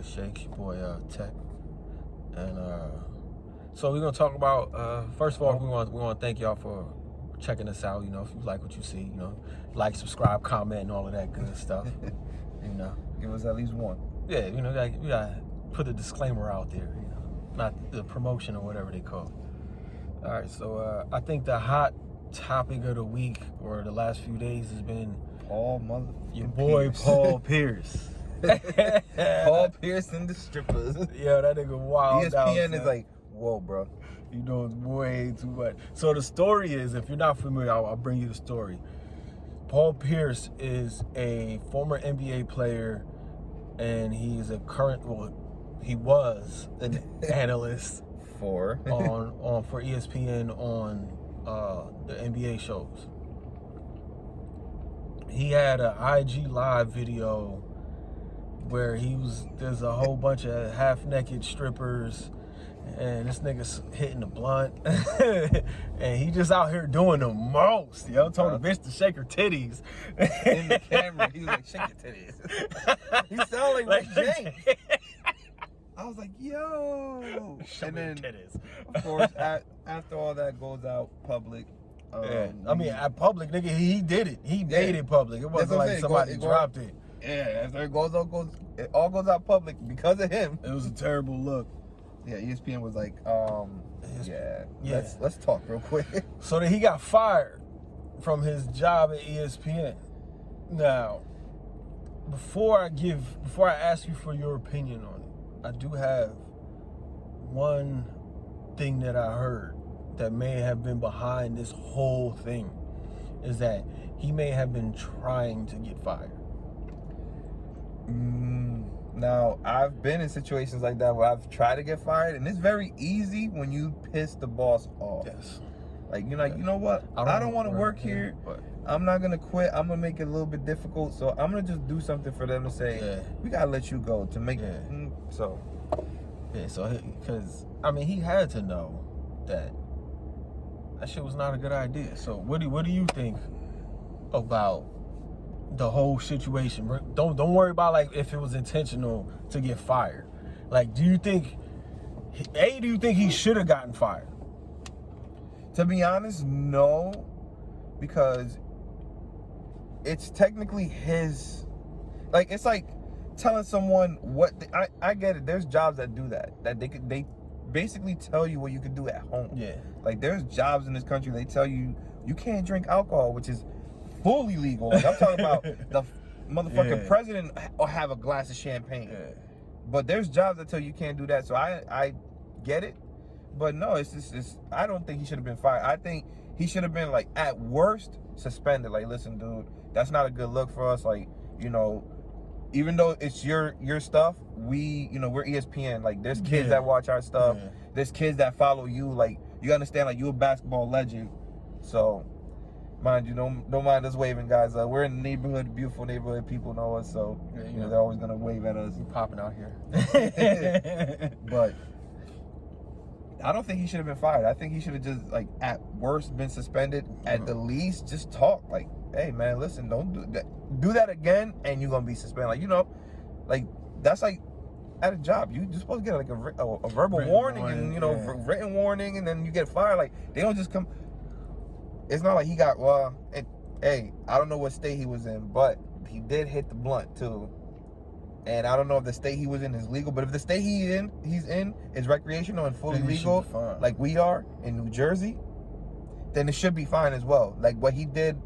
Shake, your boy Tech, and so we're gonna talk about. First of all, we want to thank y'all for checking us out. You know, if you like what you see, you know, like, subscribe, comment, and all of that good stuff. You know, give us at least one. Yeah, you know, we gotta put a disclaimer out there. You know, not the promotion or whatever they call it. All right, so I think the hot topic of the week or the last few days has been your boy Pierce. Paul Pierce. Paul Pierce and the strippers. Yeah, that nigga wild. ESPN is like, whoa, bro. You know, it's way too much. So the story is, if you're not familiar, I'll bring you the story. Paul Pierce is a former NBA player, and he's a he was an analyst for ESPN on the NBA shows. He had an IG live video where there's a whole bunch of half-naked strippers, and this nigga's hitting the blunt, and he just out here doing the most. Yo, told the bitch to shake her titties in the camera. He was like, shake your titties. He sounded like Rick James. I was like, yo. Show and me then, titties. Of course, after all that goes out public. Yeah. I mean, at public, nigga, he did it. He made it public. It wasn't like somebody dropped it. Yeah, after it all goes out public because of him. It was a terrible look. Yeah, ESPN was like, let's talk real quick. So then he got fired from his job at ESPN. Now, before I ask you for your opinion on it, I do have one thing that I heard that may have been behind this whole thing, is that he may have been trying to get fired. Now, I've been in situations like that where I've tried to get fired, and it's very easy when you piss the boss off. Yes. Like, you're like, you know what? I don't want to work here, but I'm not going to quit. I'm going to make it a little bit difficult, so I'm going to just do something for them to say, we got to let you go to make it. So because, I mean, he had to know that shit was not a good idea. So what do you think about the whole situation? Don't worry about like if it was intentional to get fired. Like, do you think he should have gotten fired? To be honest, no, because it's technically his. Like, it's like telling someone I get it. There's jobs that do that they basically tell you what you can do at home. Yeah. Like, there's jobs in this country, they tell you can't drink alcohol, which is fully legal. Like, I'm talking about the motherfucking president or have a glass of champagne. Yeah. But there's jobs that tell you can't do that. So I get it. But no, it's I don't think he should have been fired. I think he should have been, like, at worst, suspended. Like, listen, dude, that's not a good look for us. Like, you know, even though it's your stuff, we're ESPN. Like, there's kids that watch our stuff. Yeah. There's kids that follow you. Like, you understand, like, you're a basketball legend. So, mind you, don't mind us waving, guys. We're in the neighborhood, beautiful neighborhood. People know us, so you know they're always gonna wave at us. You popping out here. But I don't think he should have been fired. I think he should have just, like, at worst been suspended. At the least, just talk. Like, hey, man, listen, don't do that. Do that again, and you're gonna be suspended. Like, you know, like, that's like at a job. You're supposed to get like a verbal warning, and written warning, and then you get fired. Like, they don't just come. It's not like he got hey, I don't know what state he was in, but he did hit the blunt too. And I don't know if the state he was in is legal, but if the state he's in is recreational and fully legal, like we are in New Jersey, then it should be fine as well. Like, what he did,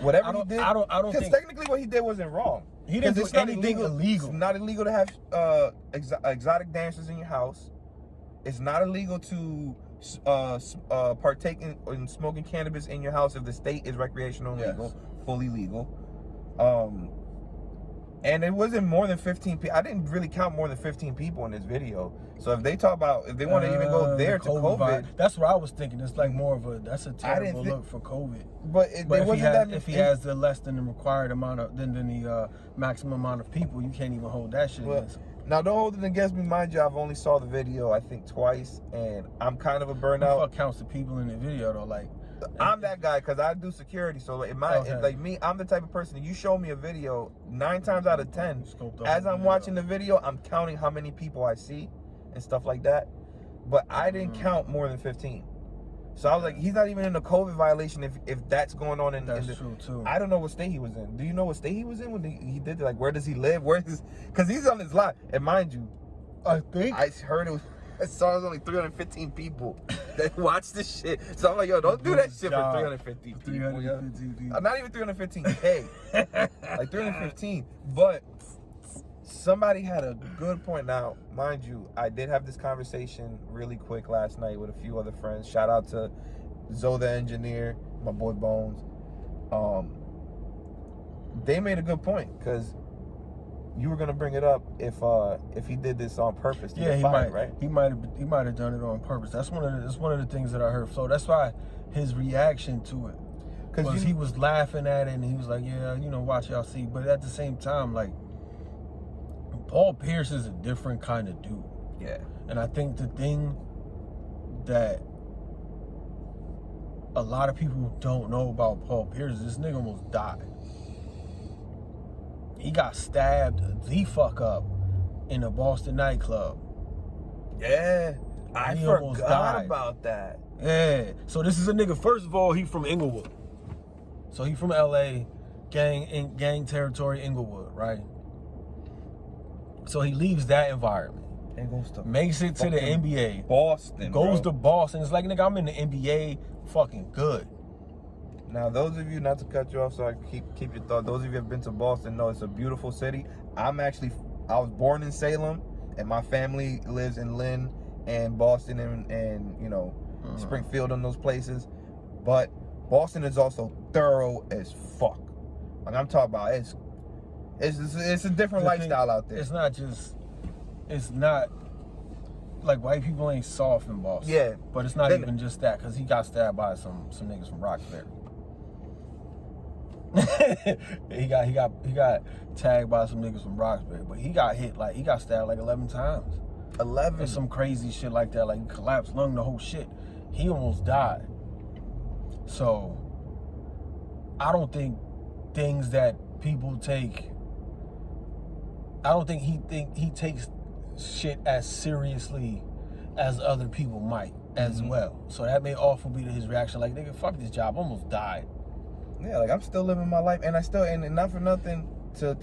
whatever he did, I don't because technically what he did wasn't wrong. He didn't do anything illegal. It's not illegal to have exotic dancers in your house. It's not illegal to partake in smoking cannabis in your house if the state is recreational and legal, fully legal. And it wasn't more than 15 people. I didn't really count more than 15 people in this video. So if they talk about, if they want to even go there to COVID. That's what I was thinking. It's like more of that's a terrible look for COVID. But if he has the less than the required amount of, than the maximum amount of people, you can't even hold that shit against him. Now, don't hold it against me. Mind you, I've only saw the video, I think, twice. And I'm kind of a burnout. What counts the people in the video, though? Like, I'm that guy because I do security. So like, like me, I'm the type of person. You show me a video, 9 times out of 10, as I'm watching the video, I'm counting how many people I see and stuff like that. But I didn't count more than 15. So I was like, he's not even in a COVID violation if that's going on in That's true too. I don't know what state he was in. Do you know what state he was in when he did it? Like, where does he live? Where is? Because he's on his live. And mind you, I think I heard I saw it was only 315 people that watched this shit. So I'm like, yo, don't do that shit for 350 people. 315 people. Not even 315K. Like 315. But somebody had a good point. Now, mind you, I did have this conversation really quick last night with a few other friends. Shout out to Zoe the engineer, my boy Bones. They made a good point because you were gonna bring it up if he did this on purpose. Yeah, he might, right? He might have done it on purpose. That's one of the things that I heard. So that's why his reaction to it, because he was laughing at it and he was like, yeah, watch y'all see. But at the same time, like, Paul Pierce is a different kind of dude. Yeah. And I think the thing that a lot of people don't know about Paul Pierce is this nigga almost died. He got stabbed the fuck up in a Boston nightclub. Yeah. I forgot about that. Yeah. So this is a nigga, first of all, he from Inglewood. So he from LA, gang territory, Inglewood, right? So he leaves that environment. And goes to makes it to the NBA. Boston. Goes to Boston. It's like, nigga, I'm in the NBA fucking good. Now, those of you, not to cut you off, so I keep your thought. Those of you who have been to Boston know it's a beautiful city. I was born in Salem, and my family lives in Lynn and Boston and Springfield and those places. But Boston is also thorough as fuck. Like, I'm talking about it's a different lifestyle out there. It's not like white people ain't soft in Boston. Yeah. But it's not even just that, because he got stabbed by some niggas from Roxbury. he got tagged by some niggas from Roxbury, but he got stabbed like 11 times. 11? And some crazy shit like that, like collapsed lung, the whole shit. He almost died. So I don't think things that people take, I don't think he takes shit as seriously as other people might as well. So that may also be to his reaction, like, nigga, fuck this job, almost died. Yeah, like, I'm still living my life, and and not for nothing to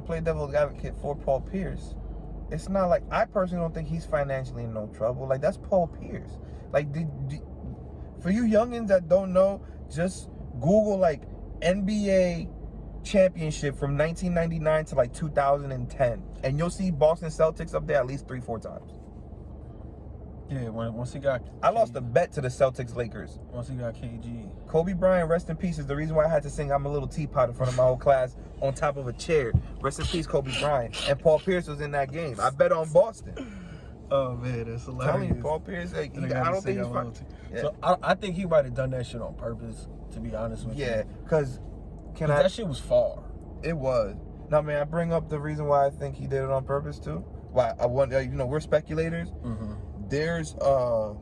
play devil's advocate for Paul Pierce. It's not like, I personally don't think he's financially in no trouble. Like, that's Paul Pierce. Like, for you youngins that don't know, just Google like NBA championship from 1999 to like 2010, and you'll see Boston Celtics up there at least 3-4 times. Yeah, once he got I lost a bet to the Celtics Lakers. Once he got KG. Kobe Bryant, rest in peace, is the reason why I had to sing I'm a Little Teapot in front of my whole class on top of a chair. Rest in peace, Kobe Bryant. And Paul Pierce was in that game. I bet on Boston. Oh man, that's hilarious. I'm telling you, Paul Pierce, like, I don't think he's fine. Yeah. So I think he might have done that shit on purpose, to be honest with you. Yeah, because that shit was far. It was. Now, man, I bring up the reason why I think he did it on purpose too. Why I want, we're speculators. Mm-hmm. There's a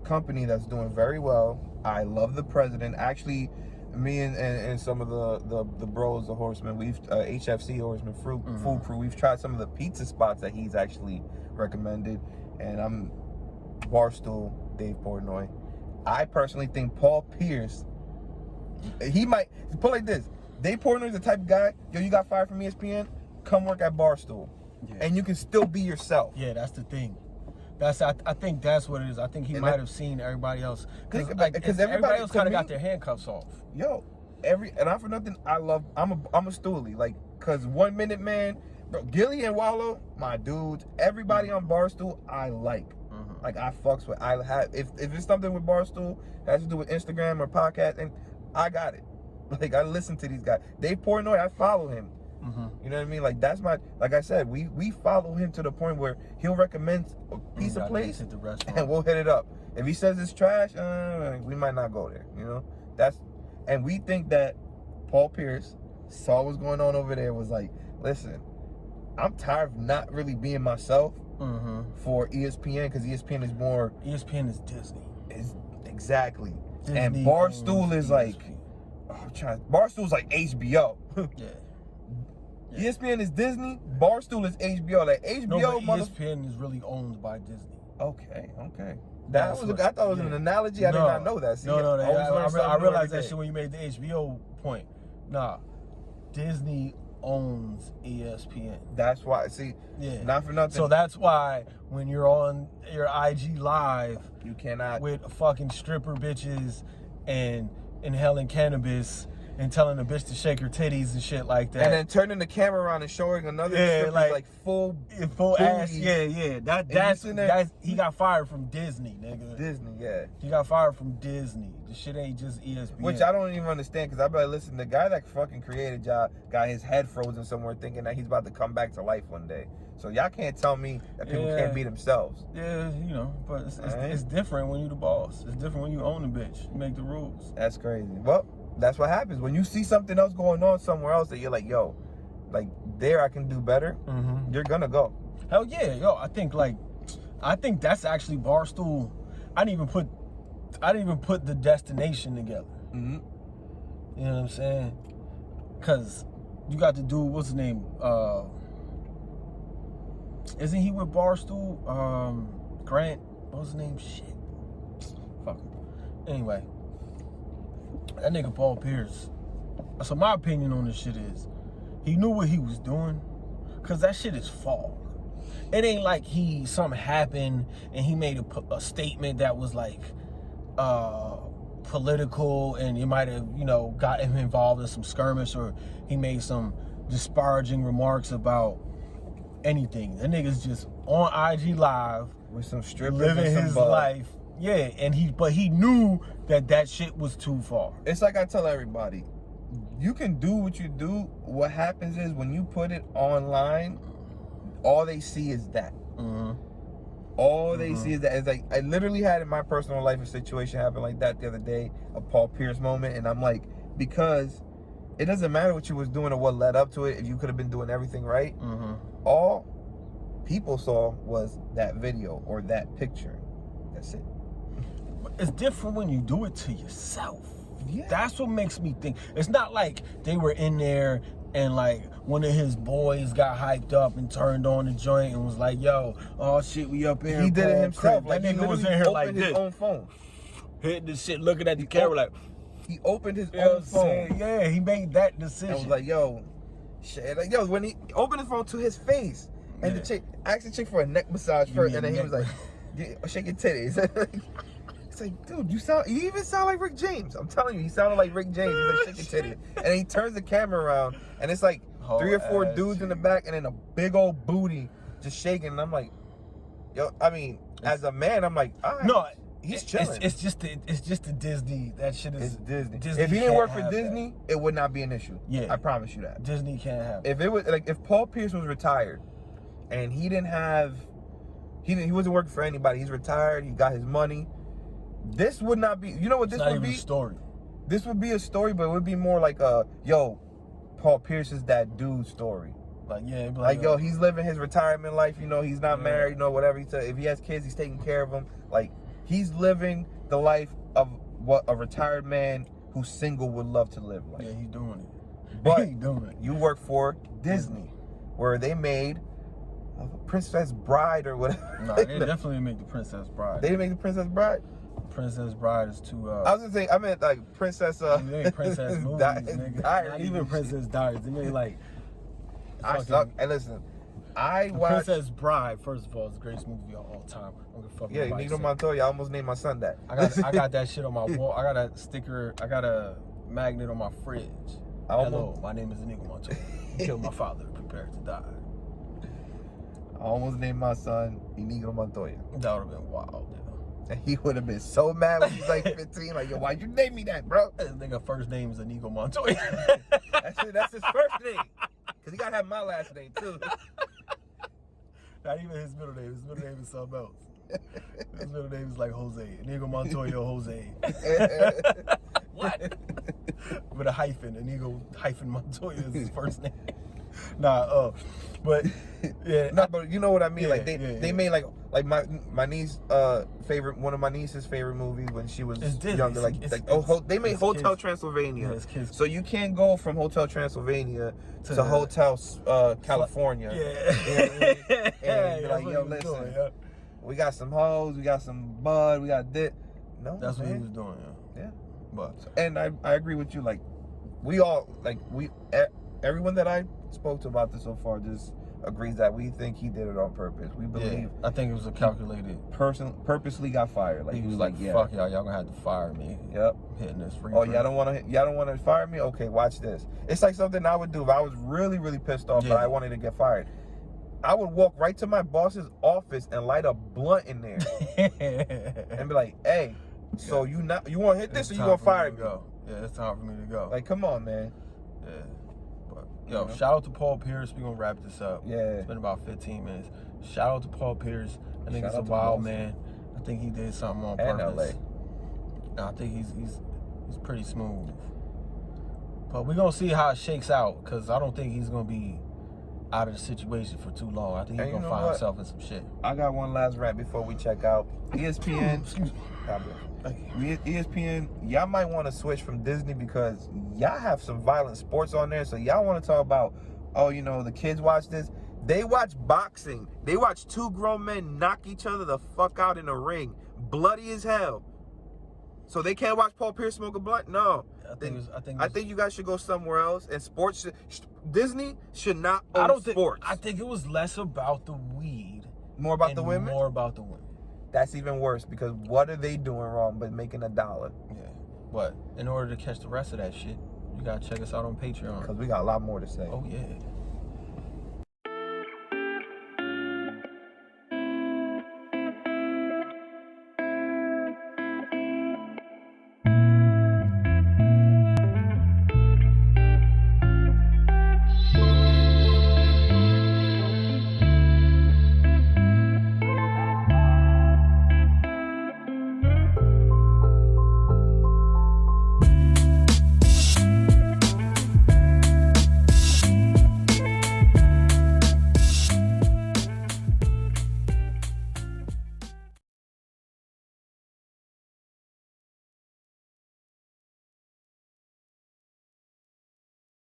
company that's doing very well. I love the president. Actually, me and some of the bros, the horsemen, we've HFC Horseman Food Crew. We've tried some of the pizza spots that he's actually recommended, and I'm Barstool Dave Portnoy. I personally think Paul Pierce, he might put it like this. Dave Portnoy's the type of guy, you got fired from ESPN, come work at Barstool. Yeah. And you can still be yourself. Yeah, that's the thing. I think that's what it is. I think he might have seen everybody else. Because everybody else kind of got their handcuffs off. Yo, and not for nothing, I'm a stoolie. Like, because 1 Minute Man, bro, Gilly and Wallow, my dudes, everybody on Barstool, I like. Mm-hmm. Like, I fucks with. I have, if it's something with Barstool that has to do with Instagram or podcast, and I got it. Like, I listen to these guys. Dave Portnoy, I follow him. Mm-hmm. You know what I mean? Like, that's like I said, we follow him to the point where he'll recommend a piece of place and we'll hit it up. If he says it's trash, we might not go there, and we think that Paul Pierce saw what's going on over there, was like, listen, I'm tired of not really being myself for ESPN, because ESPN is Disney. Exactly. Disney And Barstool owns is like, ESPN. Barstool's like HBO. Yeah. ESPN is Disney. Barstool is HBO. Like HBO, but ESPN is really owned by Disney. Okay. I I thought it was an analogy. I did not know that. See, No. I realized that day. shit when you made the HBO point. Nah, Disney owns ESPN. That's why. See, not for nothing. So that's why when you're on your IG live, you cannot with fucking stripper bitches and inhaling cannabis and telling a bitch to shake her titties and shit like that. And then turning the camera around and showing another stripper like full ass. Yeah. That's he got fired from Disney, nigga. Disney, yeah. He got fired from Disney. The shit ain't just ESPN. Which I don't even understand, because I be like, listen, the guy that fucking created y'all got his head frozen somewhere thinking that he's about to come back to life one day. So y'all can't tell me that people can't be themselves. Yeah, but it's different when you the boss. It's different when you own the bitch. You make the rules. That's crazy. Well, that's what happens when you see something else going on somewhere else that you're like, yo, like there I can do better. Mm-hmm. You're gonna go. Hell yeah, yo. I think that's actually Barstool. I didn't even put the destination together. Mm-hmm. You know what I'm saying? Cause you got the dude, what's his name? Isn't he with Barstool? Grant, what's his name? Shit. Fuck him. Anyway. That nigga Paul Pierce. So my opinion on this shit is, he knew what he was doing, cause that shit is fall. It ain't like something happened and he made a statement that was like political, and it might have got him involved in some skirmish, or he made some disparaging remarks about anything. That nigga's just on IG live with some strippers living his life. Yeah, but he knew that shit was too far. It's like I tell everybody, you can do what you do. What happens is when you put it online, all they see is that. Mm-hmm. All they see is that. It's like, I literally had in my personal life a situation happen like that the other day, a Paul Pierce moment, and I'm like, because it doesn't matter what you was doing or what led up to it, if you could have been doing everything right. Mm-hmm. All people saw was that video or that picture. That's it. It's different when you do it to yourself. Yeah. That's what makes me think. It's not like they were in there and like one of his boys got hyped up and turned on the joint and was like, yo, oh shit, we up here. He did it himself. That nigga was in here like this. His own phone. Hitting the shit, looking at the camera like. He opened his own phone. Yeah, he made that decision. I was like, yo, shit. Like, yo, when he opened his phone to his face, and the chick asked the chick for a neck massage first, and then he was like, shake your titties. It's like, dude, you even sound like Rick James. I'm telling you, he sounded like Rick James. He's like, shake your titties. And he turns the camera around, and it's like 3 or 4 dudes in the back, and then a big old booty just shaking. And I'm like, yo, I mean, as a man, I'm like, all right. No, he's chilling. It's just the Disney. That shit is Disney. Disney. If he didn't work for Disney, it would not be an issue. Yeah, I promise you that. Disney can't have it. If it was like, if Paul Pierce was retired, and he wasn't working for anybody. He's retired. He got his money. This would not be. You know what this would be? A story. This would be a story, but it would be more like Paul Pierce is that dude story. Like, yeah, like yo, he's living his retirement life. He's not married. Whatever. If he has kids, he's taking care of them. Like, he's living the life of what a retired man who's single would love to live like. Yeah, he's doing it. But he's doing it. You work for Disney, where they made Princess Bride or whatever. No, they definitely make the Princess Bride. They didn't make the Princess Bride? Princess Bride is too. I was gonna say, I meant like Princess. They made Princess movies, nigga. Not even Princess Diaries. They made like. I suck. Hey, listen, I watched Princess Bride. First of all, it's the greatest movie of all time. I'm gonna fuck. Yeah, Inigo Montoya. I almost named my son that. I got that shit on my wall. I got a sticker. I got a magnet on my fridge. Hello, my name is Inigo Montoya. Killed my father. Prepared to die. I almost named my son Inigo Montoya. That would have been wild, dude. And he would have been so mad when he was like 15. Like, yo, why'd you name me that, bro? This nigga first name is Inigo Montoya. That's his first name. Because he got to have my last name, too. Not even his middle name. His middle name is something else. His middle name is like Jose. Inigo Montoya Jose. What? with a hyphen, and Inigo hyphen Montoya is his first name. But yeah, No, but you know what I mean. Yeah, Like they made like my niece one of my niece's favorite movies when she was younger. They made Hotel Transylvania. Yeah, it's kids. So you can't go from Hotel Transylvania to Hotel California. Yeah. And be like, yo, listen, we got some hoes, we got some bud, we got this. No, that's what he was doing. Yeah. But and I agree with you. Like everyone that I spoke to about this so far just agrees that we think he did it on purpose. We believe. I think it was a calculated. Purposely got fired. Like he was like, yeah, fuck y'all gonna have to fire me. Yep. I'm hitting this free. Oh, y'all don't want to fire me? Okay, watch this. It's like something I would do if I was really, really pissed off, but I wanted to get fired. I would walk right to my boss's office and light a blunt in there, and be like, "Hey, so you want to hit this, or you want to fire me?" Yeah, it's time for me to go. Like, come on, man. Yeah. Yo, shout out to Paul Pierce. We're gonna wrap this up. Yeah. It's been about 15 minutes. Shout out to Paul Pierce. I think it's a wild man. I think he did something on purpose. And I think he's pretty smooth. But we're gonna see how it shakes out, because I don't think he's gonna be out of the situation for too long. I think he's gonna find himself in some shit. I got one last rant before we check out. ESPN. Excuse me. ESPN, y'all might want to switch from Disney because y'all have some violent sports on there. So y'all want to talk about, the kids watch this. They watch boxing. They watch two grown men knock each other the fuck out in a ring, bloody as hell. So they can't watch Paul Pierce smoke a blunt? No. I think you guys should go somewhere else. And sports, Disney should not own sports. I think it was less about the weed, more about the women. More about the women. That's even worse, because what are they doing wrong but making $1? Yeah. But in order to catch the rest of that shit, you gotta check us out on Patreon. Because we got a lot more to say. Oh yeah.